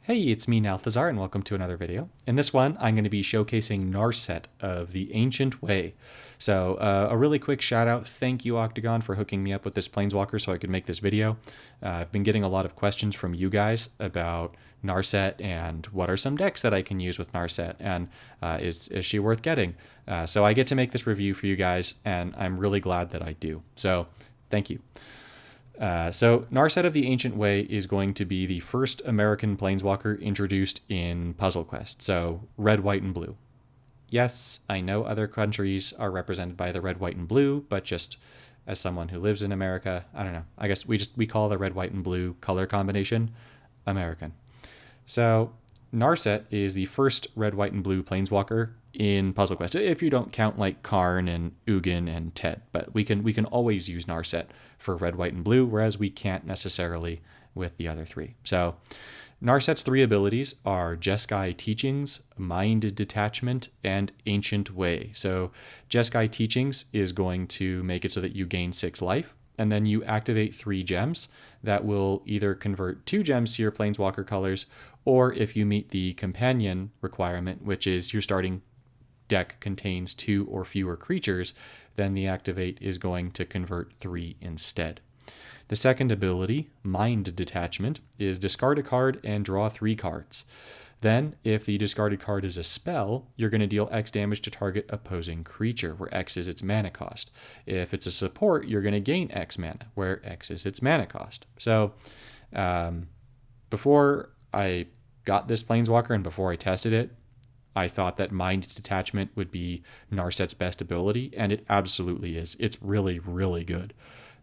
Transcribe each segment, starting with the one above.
Hey, it's me, Nalthazar, and welcome to another video. In this one, I'm going to be showcasing Narset of the Ancient Way. So, a really quick shout out. Thank you, Octagon, for hooking me up with this Planeswalker so I could make this video. I've been getting a lot of questions from you guys about Narset and what are some decks that I can use with Narset, and is she worth getting? So I get to make this review for you guys, and I'm really glad that I do. So, thank you. So Narset of the Ancient Way is going to be the first American Planeswalker introduced in Puzzle Quest, so red, white, and blue. Yes, I know other countries are represented by the red, white, and blue, but just as someone who lives in America, I don't know. I guess we call the red, white, and blue color combination American. So Narset is the first red, white, and blue Planeswalker in Puzzle Quest, if you don't count like Karn and Ugin and Ted, but we can always use Narset for red, white, and blue, whereas we can't necessarily with the other three. So Narset's three abilities are Jeskai Teachings, Mind Detachment, and Ancient Way. So Jeskai Teachings is going to make it so that you gain 6 life, and then you activate 3 gems that will either convert 2 gems to your Planeswalker colors, or if you meet the companion requirement, which is your starting deck contains 2 or fewer creatures, then the activate is going to convert 3 instead. The second ability, Mind Detachment, is discard a card and draw 3 cards. Then, if the discarded card is a spell, you're going to deal X damage to target opposing creature, where X is its mana cost. If it's a support, you're going to gain X mana, where X is its mana cost. So, before I got this Planeswalker and before I tested it, I thought that Mind Detachment would be Narset's best ability, and it absolutely is. It's really, really good.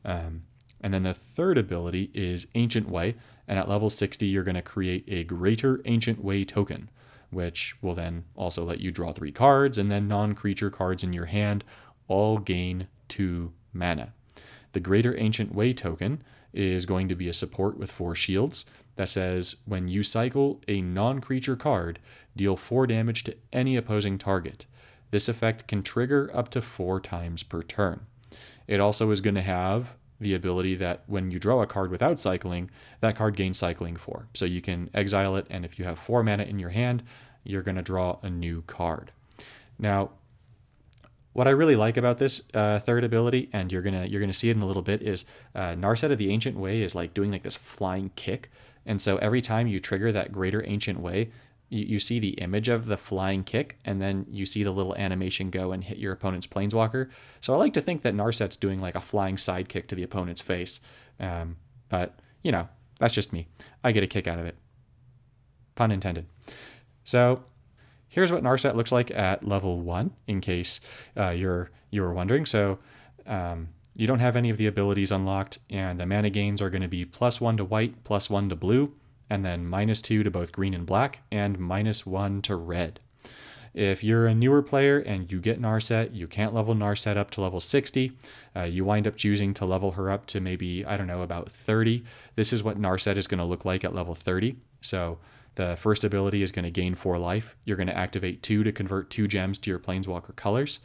And then the third ability is Ancient Way, and at level 60, you're going to create a Greater Ancient Way token, which will then also let you draw 3 cards, and then non-creature cards in your hand all gain 2 mana. The Greater Ancient Way token is going to be a support with 4 shields that says when you cycle a non-creature card, deal 4 damage to any opposing target. This effect can trigger up to 4 times per turn. It also is going to have the ability that when you draw a card without cycling, that card gains cycling 4. So you can exile it, and if you have 4 mana in your hand, you're going to draw a new card. Now, what I really like about this third ability, and you're gonna see it in a little bit, is Narset of the Ancient Way is like doing like this flying kick, and so every time you trigger that Greater Ancient Way, you see the image of the flying kick, and then you see the little animation go and hit your opponent's Planeswalker. So I like to think that Narset's doing like a flying sidekick to the opponent's face, but you know, that's just me. I get a kick out of it. Pun intended. So here's what Narset looks like at level 1, in case you were wondering. So you don't have any of the abilities unlocked, and the mana gains are going to be +1 to white, +1 to blue, and then -2 to both green and black, and -1 to red. If you're a newer player and you get Narset, you can't level Narset up to level 60. You wind up choosing to level her up to maybe, I don't know, about 30. This is what Narset is going to look like at level 30. So the first ability is going to gain 4 life. You're going to activate 2 to convert 2 gems to your Planeswalker colors.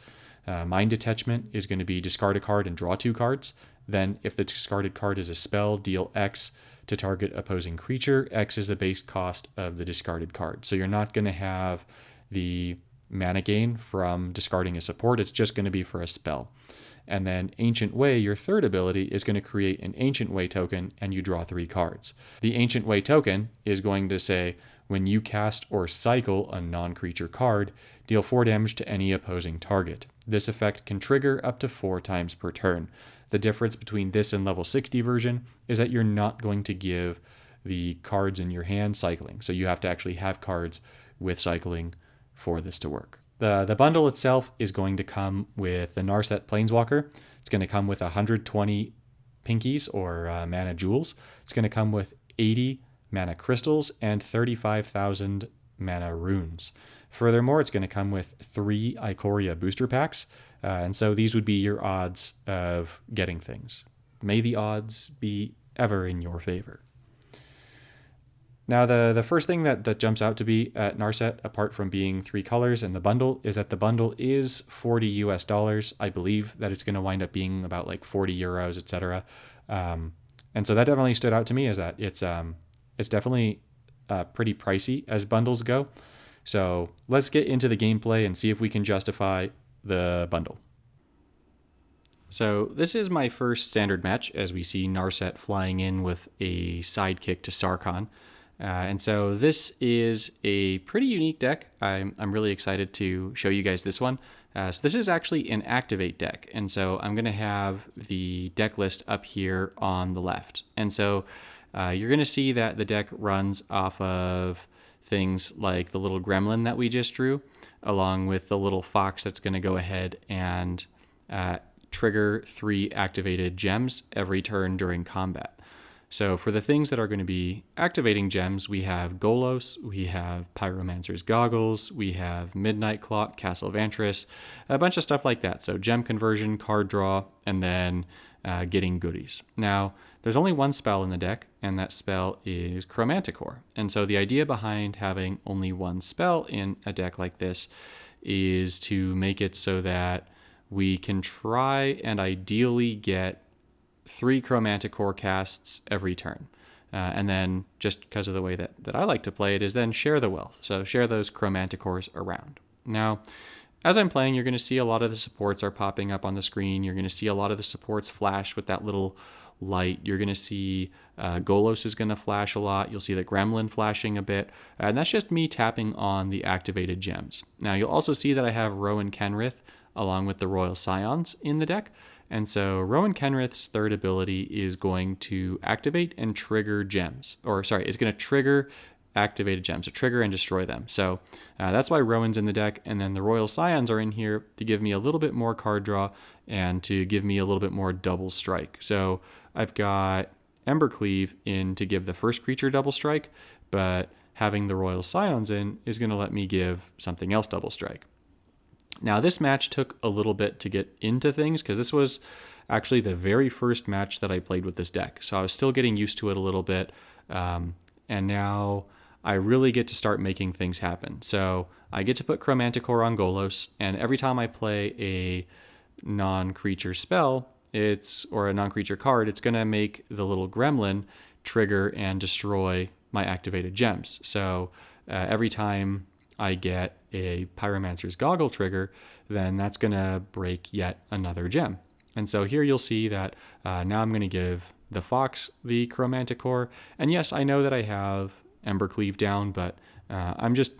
Mind Detachment is going to be discard a card and draw 2 cards. Then if the discarded card is a spell, deal X to target opposing creature. X is the base cost of the discarded card. So you're not going to have the mana gain from discarding a support. It's just going to be for a spell. And then Ancient Way, your third ability, is going to create an Ancient Way token, and you draw 3 cards. The Ancient Way token is going to say, when you cast or cycle a non-creature card, deal 4 damage to any opposing target. This effect can trigger up to 4 times per turn. The difference between this and level 60 version is that you're not going to give the cards in your hand cycling. So you have to actually have cards with cycling for this to work. The bundle itself is going to come with the Narset Planeswalker. It's going to come with 120 pinkies or mana jewels. It's going to come with 80 mana crystals and 35,000 mana runes. Furthermore, it's going to come with 3 Ikoria booster packs. And so these would be your odds of getting things. May the odds be ever in your favor. Now, the first thing that jumps out to be at Narset, apart from being 3 colors and the bundle, is that the bundle is $40 US. I believe that it's going to wind up being about like 40 euros, etc. And so that definitely stood out to me, is that it's definitely pretty pricey as bundles go. So let's get into the gameplay and see if we can justify the bundle. So this is my first standard match, as we see Narset flying in with a sidekick to Sarkhan. And so this is a pretty unique deck. I'm really excited to show you guys this one. So this is actually an activate deck. And so I'm going to have the deck list up here on the left. And so you're going to see that the deck runs off of things like the little gremlin that we just drew, along with the little fox that's going to go ahead and trigger 3 activated gems every turn during combat. So for the things that are going to be activating gems, we have Golos, we have Pyromancer's Goggles, we have Midnight Clock, Castle Vantris, a bunch of stuff like that. So gem conversion, card draw, and then getting goodies. Now, there's only one spell in the deck, and that spell is Chromanticore. And so the idea behind having only one spell in a deck like this is to make it so that we can try and ideally get 3 Chromanticore casts every turn. And then, just because of the way that I like to play it, is then share the wealth. So share those Chromanticores around. Now, as I'm playing, you're going to see a lot of the supports are popping up on the screen. You're going to see a lot of the supports flash with that little light. You're going to see Golos is going to flash a lot. You'll see the Gremlin flashing a bit. And that's just me tapping on the activated gems. Now, you'll also see that I have Rowan Kenrith along with the Royal Scions in the deck. And so Rowan Kenrith's third ability is going to activate and trigger gems. It's going to trigger activated gems, so trigger and destroy them. So that's why Rowan's in the deck. And then the Royal Scions are in here to give me a little bit more card draw and to give me a little bit more double strike. So I've got Embercleave in to give the first creature double strike, but having the Royal Scions in is going to let me give something else double strike. Now, this match took a little bit to get into things because this was actually the very first match that I played with this deck. So I was still getting used to it a little bit. And now I really get to start making things happen. So I get to put Chromanticore on Golos, and every time I play a non-creature spell, or a non-creature card, it's going to make the little gremlin trigger and destroy my activated gems. So every time I get a Pyromancer's Goggle trigger, then that's going to break yet another gem. And so here you'll see that now I'm going to give the Fox the Chromanticore. And yes, I know that I have Embercleave down, but I'm just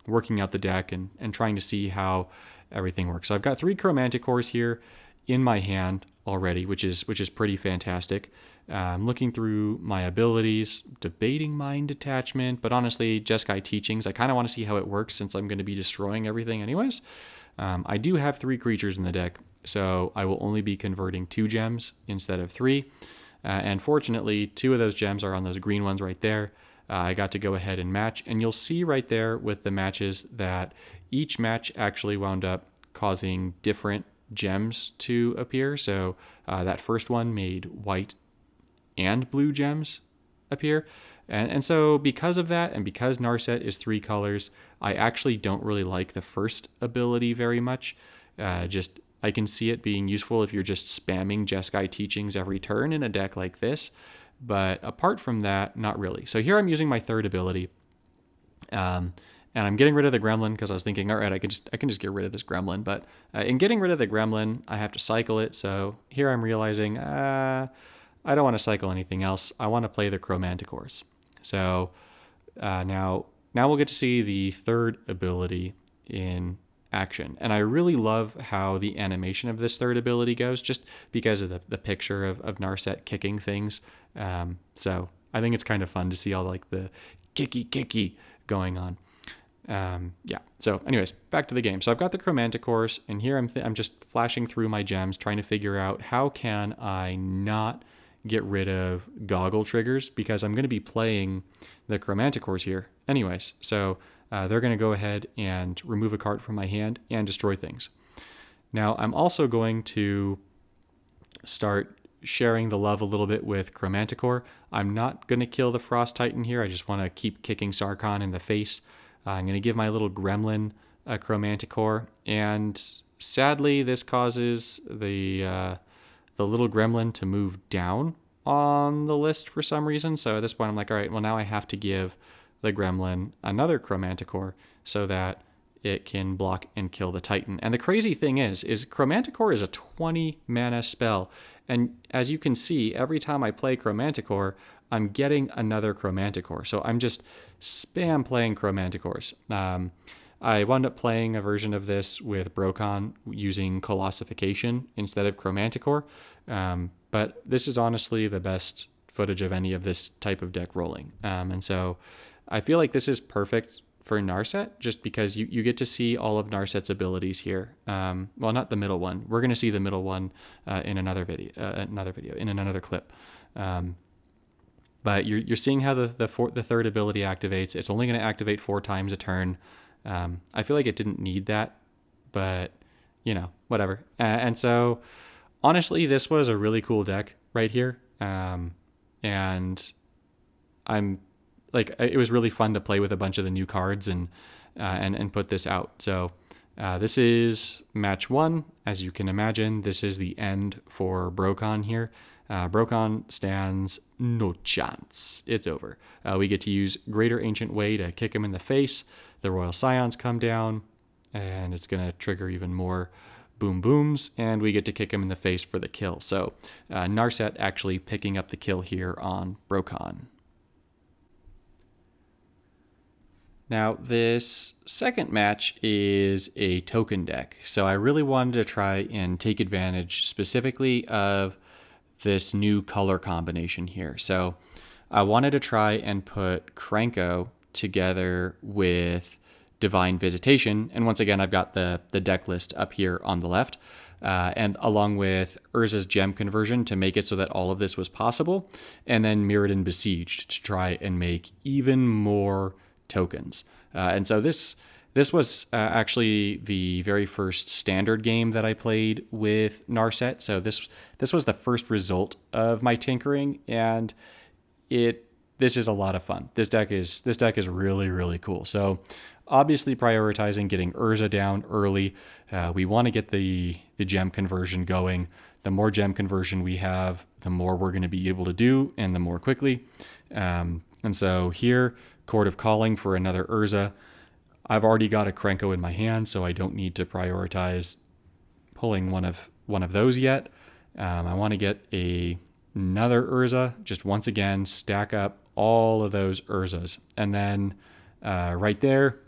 working out the deck and trying to see how everything works. So I've got 3 Chromanticores here in my hand already, which is pretty fantastic. Looking through my abilities, debating Mind Detachment, but honestly, Jeskai Teachings, I kind of want to see how it works since I'm going to be destroying everything anyways. I do have 3 creatures in the deck, so I will only be converting 2 gems instead of 3. And fortunately, 2 of those gems are on those green ones right there. I got to go ahead and match, and you'll see right there with the matches that each match actually wound up causing different gems to appear. So that first one made white and blue gems appear. And so because of that, and because Narset is 3 colors, I actually don't really like the first ability very much. I can see it being useful if you're just spamming Jeskai Teachings every turn in a deck like this. But apart from that, not really. So here I'm using my third ability. And I'm getting rid of the gremlin because I was thinking, all right, I can just get rid of this gremlin. But in getting rid of the gremlin, I have to cycle it. So here I'm realizing I don't want to cycle anything else. I want to play the Chromanticores. So now we'll get to see the third ability in action. And I really love how the animation of this third ability goes, just because of the picture of Narset kicking things. So I think it's kind of fun to see all like the kicky going on. So anyways, back to the game. So I've got the Chromanticores, and here I'm just flashing through my gems, trying to figure out how can I not get rid of Goggle triggers, because I'm going to be playing the Chromanticores here anyways. So they're going to go ahead and remove a card from my hand and destroy things. Now I'm also going to start sharing the love a little bit with Chromanticore. I'm not going to kill the Frost Titan here. I just want to keep kicking Sarkhan in the face. I'm going to give my little gremlin a Chromanticore, and sadly this causes the little gremlin to move down on the list for some reason. So at this point I'm like, all right, well now I have to give the Gremlin another Chromanticore so that it can block and kill the Titan. And the crazy thing is Chromanticore is a 20 mana spell. And as you can see, every time I play Chromanticore, I'm getting another Chromanticore. So I'm just spam playing Chromanticores. I wound up playing a version of this with Brokon using Colossification instead of Chromanticore. But this is honestly the best footage of any of this type of deck rolling. And so I feel like this is perfect for Narset, just because you get to see all of Narset's abilities here. Well, not the middle one. We're going to see the middle one in another video, in another clip. But you're seeing how the third ability activates. It's only going to activate 4 times a turn. I feel like it didn't need that, but whatever. And so honestly, this was a really cool deck right here. And I'm like, it was really fun to play with a bunch of the new cards and put this out. So this is match 1. As you can imagine, this is the end for Brokon here. Brokon stands no chance. It's over. We get to use Greater Ancient Way to kick him in the face. The Royal Scions come down, and it's going to trigger even more boom booms, and we get to kick him in the face for the kill. So Narset actually picking up the kill here on Brokon. Now, this second match is a token deck. So I really wanted to try and take advantage specifically of this new color combination here. So I wanted to try and put Krenko together with Divine Visitation. And once again, I've got the deck list up here on the left. And along with Urza's Gem Conversion to make it so that all of this was possible. And then Mirrodin Besieged to try and make even more tokens. And so this was actually the very first standard game that I played with Narset. So this was the first result of my tinkering, and this is a lot of fun. This deck is really, really cool. So obviously prioritizing getting Urza down early. We want to get the gem conversion going. The more gem conversion we have, the more we're going to be able to do, and the more quickly. And so here, Court of Calling for another Urza. I've already got a Krenko in my hand, so I don't need to prioritize pulling one of those yet. I want to get another Urza, just once again, stack up all of those Urzas. And then right there,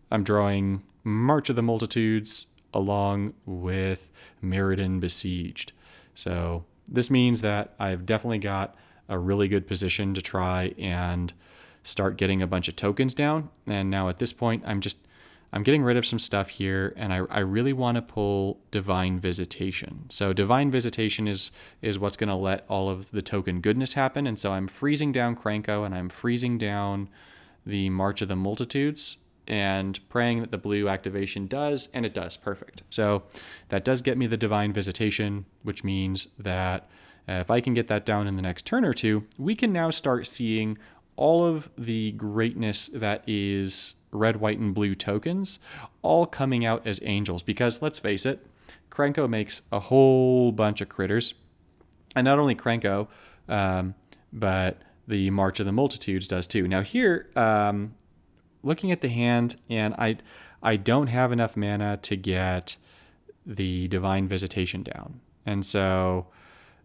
I'm drawing March of the Multitudes along with Mirrodin Besieged. So this means that I've definitely got a really good position to try and start getting a bunch of tokens down. And now at this point, I'm getting rid of some stuff here, and I really want to pull Divine Visitation. So Divine Visitation is what's going to let all of the token goodness happen. And so I'm freezing down Krenko, and I'm freezing down the March of the Multitudes, and praying that the blue activation does, and it does. Perfect. So that does get me the Divine Visitation, which means that if I can get that down in the next turn or two, we can now start seeing all of the greatness that is red, white, and blue tokens all coming out as angels. Because let's face it, Krenko makes a whole bunch of critters. And not only Krenko, but the March of the Multitudes does too. Now here, looking at the hand, and I don't have enough mana to get the Divine Visitation down. And so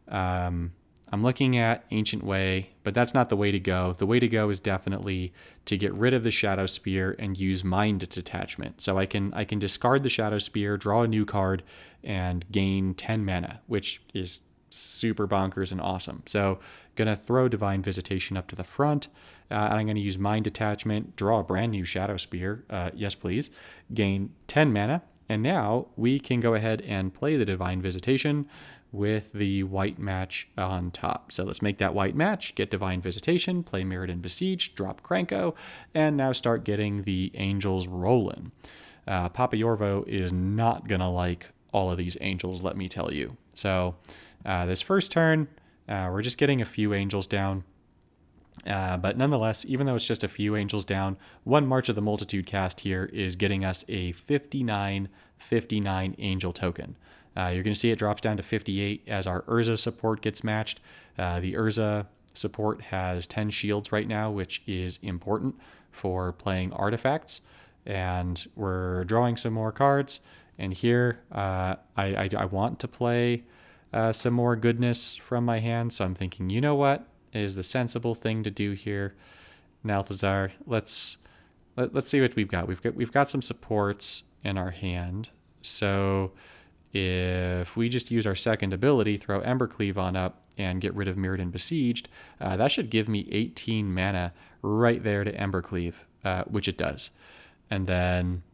I'm looking at Ancient Way, but that's not the way to go. The way to go is definitely to get rid of the Shadow Spear and use Mind Detachment. So I can discard the Shadow Spear, draw a new card, and gain 10 mana, which is super bonkers and awesome. So gonna throw Divine Visitation up to the front, and I'm gonna use Mind Detachment, draw a brand new Shadow Spear, yes please, gain 10 mana, and now we can go ahead and play the Divine Visitation with the white match on top. So let's make that white match, get Divine Visitation, play Mirrodin Besieged, drop Krenko, and now start getting the angels rolling. Papa Yorvo is not gonna like all of these angels, let me tell you. So this first turn, we're just getting a few angels down. But nonetheless, even though it's just a few angels down, one March of the Multitude cast here is getting us a 59 angel token. You're going to see it drops down to 58 as our Urza support gets matched. The Urza support has 10 shields right now, which is important for playing artifacts. And we're drawing some more cards. And here, I want to play some more goodness from my hand. So I'm thinking, you know what is the sensible thing to do here, Nalthazar? Let's see what we've got. We've got some supports in our hand. So if we just use our second ability, throw Embercleave on up and get rid of Mirrodin Besieged, that should give me 18 mana right there to Embercleave, which it does. And then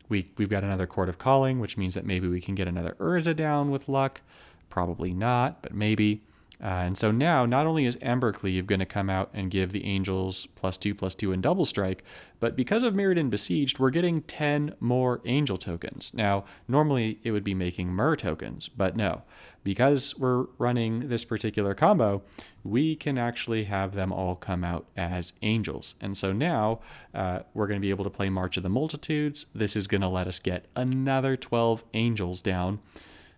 we've got another Court of Calling, which means that maybe we can get another Urza down with luck. Probably not, but maybe. And so now, not only is Embercleave going to come out and give the Angels +2/+2 and double strike, but because of Mirrodin Besieged, we're getting 10 more Angel tokens. Now, normally it would be making Myr tokens, but no. Because we're running this particular combo, we can actually have them all come out as Angels. And so now we're going to be able to play March of the Multitudes. This is going to let us get another 12 Angels down.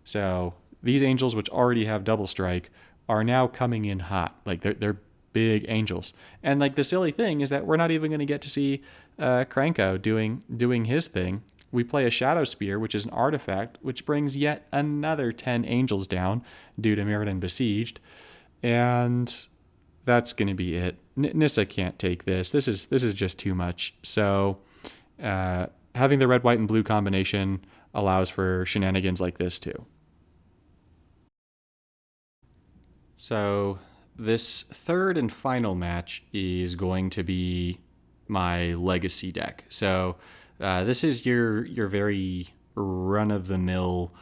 So these Angels, which already have double strike, are now coming in hot. Like they're big Angels. And like the silly thing is that we're not even going to get to see Kranko doing his thing. We play a Shadow Spear, which is an artifact, which brings yet another 10 Angels down due to Mirrodin Besieged. And that's going to be it. Nissa can't take this. This is just too much. So having the red, white, and blue combination allows for shenanigans like this too. So this third and final match is going to be my legacy deck. So this is your very run-of-the-mill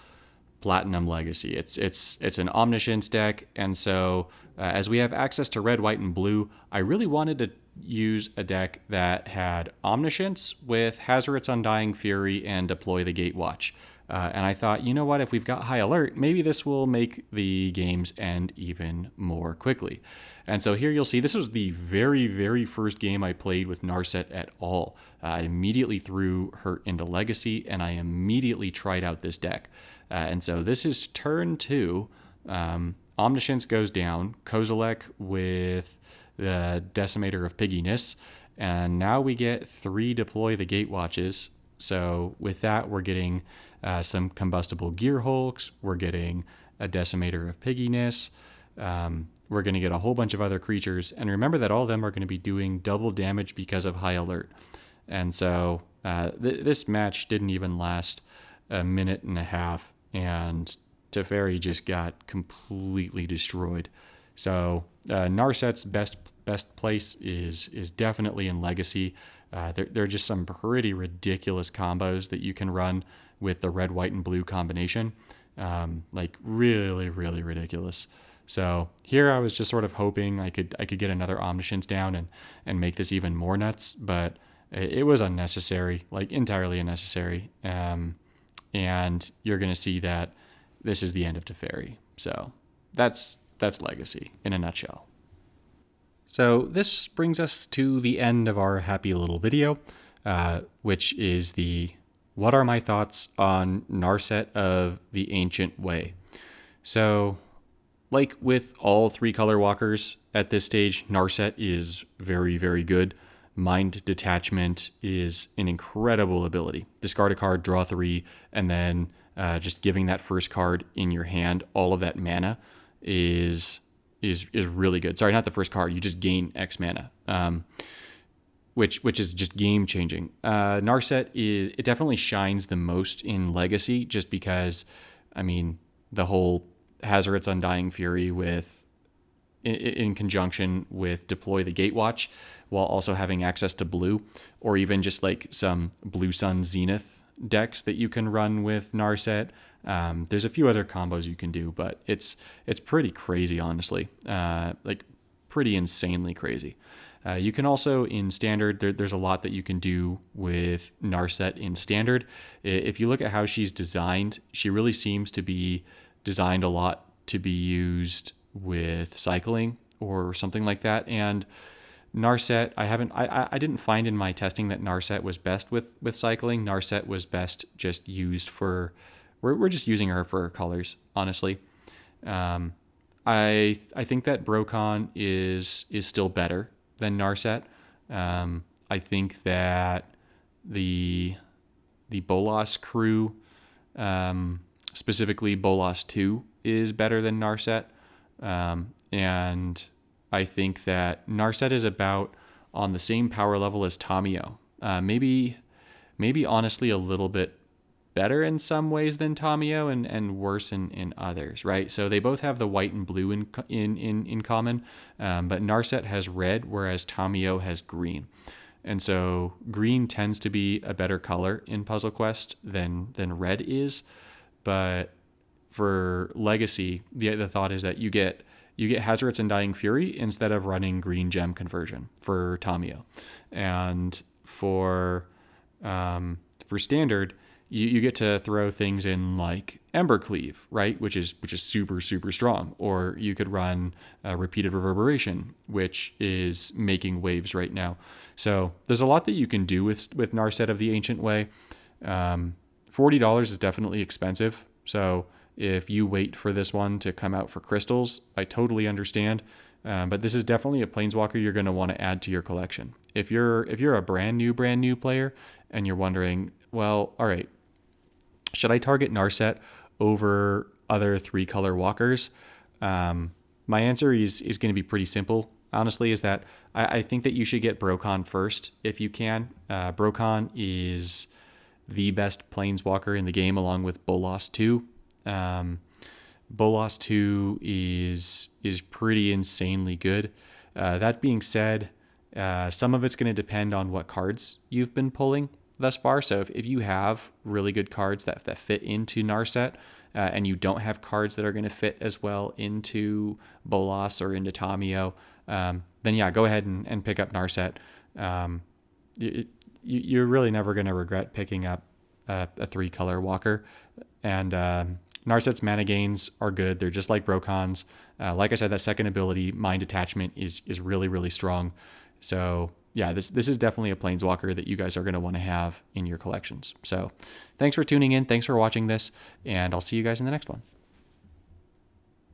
platinum legacy. It's an omniscience deck, and so as we have access to red, white, and blue, I really wanted to use a deck that had omniscience with Hazoret's Undying Fury and deploy the Gatewatch. And I thought, you know what, if we've got high alert, maybe this will make the games end even more quickly. And so here you'll see, this was the very, very first game I played with Narset at all. I immediately threw her into Legacy, and I immediately tried out this deck. And so this is turn 2. Omniscience goes down, Kozilek with the Decimator of Pigginess, and now we get 3 Deploy the Gatewatches. So with that, we're getting some Combustible Gear Hulks, we're getting a Decimator of Pigginess, we're going to get a whole bunch of other creatures, and remember that all of them are going to be doing double damage because of high alert. And so this match didn't even last a minute and a half, and Teferi just got completely destroyed. So Narset's best place is definitely in Legacy. There are just some pretty ridiculous combos that you can run with the red, white, and blue combination. Like really, really ridiculous. So here I was just sort of hoping I could get another Omniscience down and make this even more nuts, but it was unnecessary, like entirely unnecessary. And you're going to see that this is the end of Teferi. So that's Legacy in a nutshell. So this brings us to the end of our happy little video, which is what are my thoughts on Narset of the Ancient Way. So like with all 3 color walkers at this stage, Narset is very, very good. Mind Detachment is an incredible ability. Discard a card, draw 3, and then just giving that first card in your hand, all of that mana is really good. Sorry, not the first card. You just gain X mana, which is just game changing. Narset it definitely shines the most in Legacy, just because, I mean, the whole Hazoret's Undying Fury in conjunction with Deploy the Gatewatch, while also having access to blue, or even just like some Blue Sun Zenith decks that you can run with Narset. There's a few other combos you can do, but it's pretty crazy, honestly. Like pretty insanely crazy. You can also, in Standard, there's a lot that you can do with Narset in Standard. If you look at how she's designed, she really seems to be designed a lot to be used with cycling or something like that. And Narset, I didn't find in my testing that Narset was best with cycling. Narset was best just used for, we're just using her for her colors, honestly. I think that Brocon is still better than Narset. I think that the Bolas crew, specifically Bolas 2, is better than Narset. And I think that Narset is about on the same power level as Tamio. Maybe honestly a little bit better in some ways than Tamio and worse in others, right? So they both have the white and blue in common, but Narset has red, whereas Tamio has green. And so green tends to be a better color in Puzzle Quest than red is. But for Legacy, the thought is that you get Hazard's Undying Fury instead of running green gem conversion for Tamio. And for Standard, you get to throw things in like Ember Cleave, right? Which is super, super strong. Or you could run Repeated Reverberation, which is making waves right now. So there's a lot that you can do with Narset of the Ancient Way. $40 is definitely expensive. So if you wait for this one to come out for crystals, I totally understand. But this is definitely a Planeswalker you're going to want to add to your collection. If you're a brand new player and you're wondering, well, all right, should I target Narset over other 3-color walkers? My answer is going to be pretty simple, honestly, is that I think that you should get Brocon first if you can. Brocon is the best Planeswalker in the game along with Bolas 2. Bolas 2 is pretty insanely good. That being said, some of it's going to depend on what cards you've been pulling thus far. So if you have really good cards that fit into Narset, and you don't have cards that are going to fit as well into Bolas or into Tamio, then yeah, go ahead and pick up Narset. You're really never going to regret picking up a 3-color walker. And Narset's mana gains are good. They're just like Brocon's. Like I said, that second ability, Mind Attachment, is really, really strong. So yeah, this is definitely a Planeswalker that you guys are going to want to have in your collections. So thanks for tuning in. Thanks for watching this, and I'll see you guys in the next one.